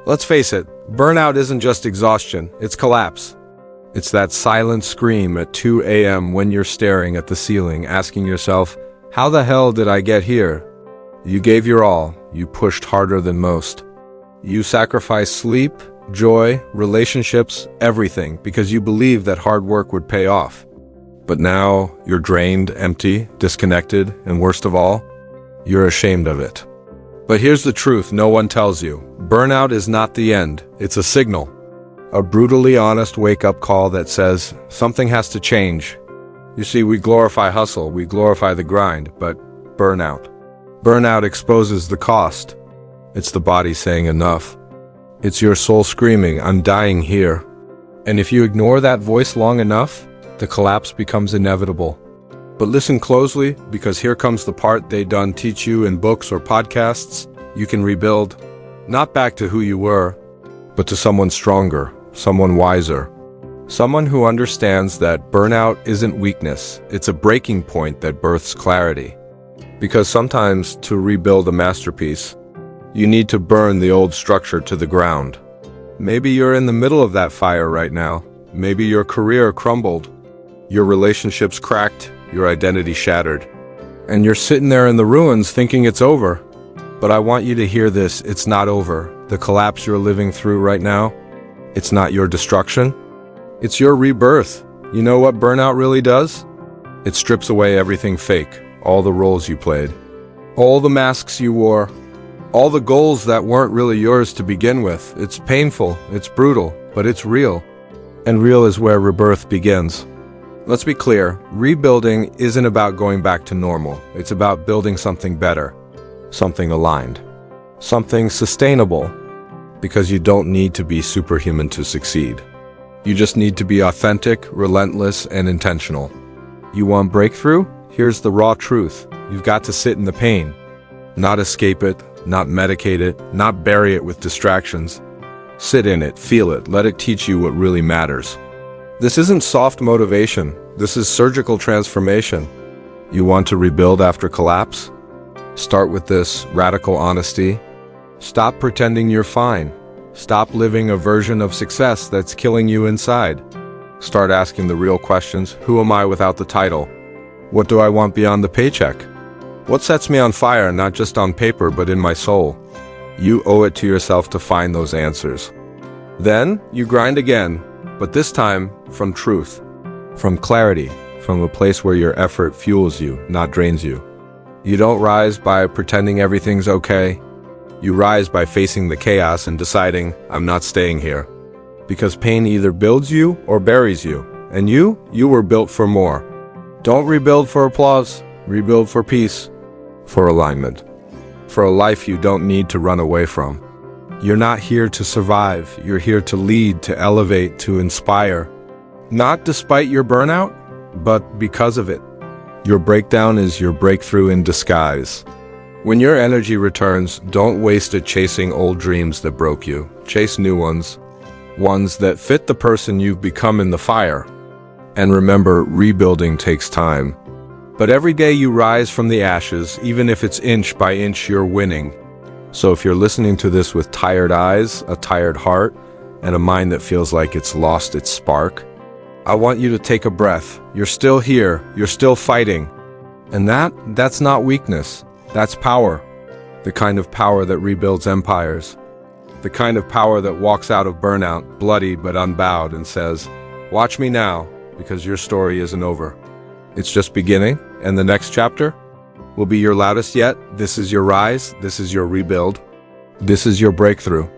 Let's face it, burnout isn't just exhaustion, it's collapse. It's that silent scream at 2 a.m. when you're staring at the ceiling, asking yourself, how the hell did I get here? You gave your all, you pushed harder than most. You sacrificed sleep, joy, relationships, everything, because you believed that hard work would pay off. But now, you're drained, empty, disconnected, and worst of all, you're ashamed of it. But here's the truth no one tells you. Burnout is not the end, it's a signal. A brutally honest wake-up call that says, something has to change. You see, we glorify hustle, we glorify the grind, but burnout. Burnout exposes the cost. It's the body saying enough. It's your soul screaming, I'm dying here. And if you ignore that voice long enough, the collapse becomes inevitable. But listen closely, because here comes the part they done teach you in books or podcasts. You can rebuild, not back to who you were, but to someone stronger, someone wiser. Someone who understands that burnout isn't weakness, it's a breaking point that births clarity. Because sometimes, to rebuild a masterpiece, you need to burn the old structure to the ground. Maybe you're in the middle of that fire right now. Maybe your career crumbled, your relationships cracked, your identity shattered, and you're sitting there in the ruins thinking it's over. But I want you to hear this, it's not over. The collapse you're living through right now, it's not your destruction, it's your rebirth. You know what burnout really does? It strips away everything fake, all the roles you played, all the masks you wore, all the goals that weren't really yours to begin with. It's painful, it's brutal, but it's real. And real is where rebirth begins. Let's be clear, rebuilding isn't about going back to normal. It's about building something better, something aligned, something sustainable. Because you don't need to be superhuman to succeed. You just need to be authentic, relentless, and intentional. You want breakthrough? Here's the raw truth. You've got to sit in the pain. Not escape it, not medicate it, not bury it with distractions. Sit in it, feel it, let it teach you what really matters. This isn't soft motivation, this is surgical transformation. You want to rebuild after collapse? Start with this radical honesty. Stop pretending you're fine. Stop living a version of success that's killing you inside. Start asking the real questions. Who am I without the title? What do I want beyond the paycheck? What sets me on fire, not just on paper, but in my soul? You owe it to yourself to find those answers. Then you grind again, but this time from truth, from clarity, from a place where your effort fuels you, not drains you. You don't rise by pretending everything's okay. You rise by facing the chaos and deciding, I'm not staying here. Because pain either builds you or buries you. And you were built for more. Don't rebuild for applause, rebuild for peace, for alignment, for a life you don't need to run away from. You're not here to survive, you're here to lead, to elevate, to inspire. Not despite your burnout, but because of it. Your breakdown is your breakthrough in disguise. When your energy returns, don't waste it chasing old dreams that broke you. Chase new ones that fit the person you've become in the fire. And remember, rebuilding takes time. But every day you rise from the ashes, even if it's inch by inch, you're winning. So if you're listening to this with tired eyes, a tired heart, and a mind that feels like it's lost its spark, I want you to take a breath. You're still here, you're still fighting. And that's not weakness. That's power, the kind of power that rebuilds empires, the kind of power that walks out of burnout, bloody but unbowed, and says, watch me now, because your story isn't over. It's just beginning, and the next chapter will be your loudest yet. This is your rise, this is your rebuild, this is your breakthrough.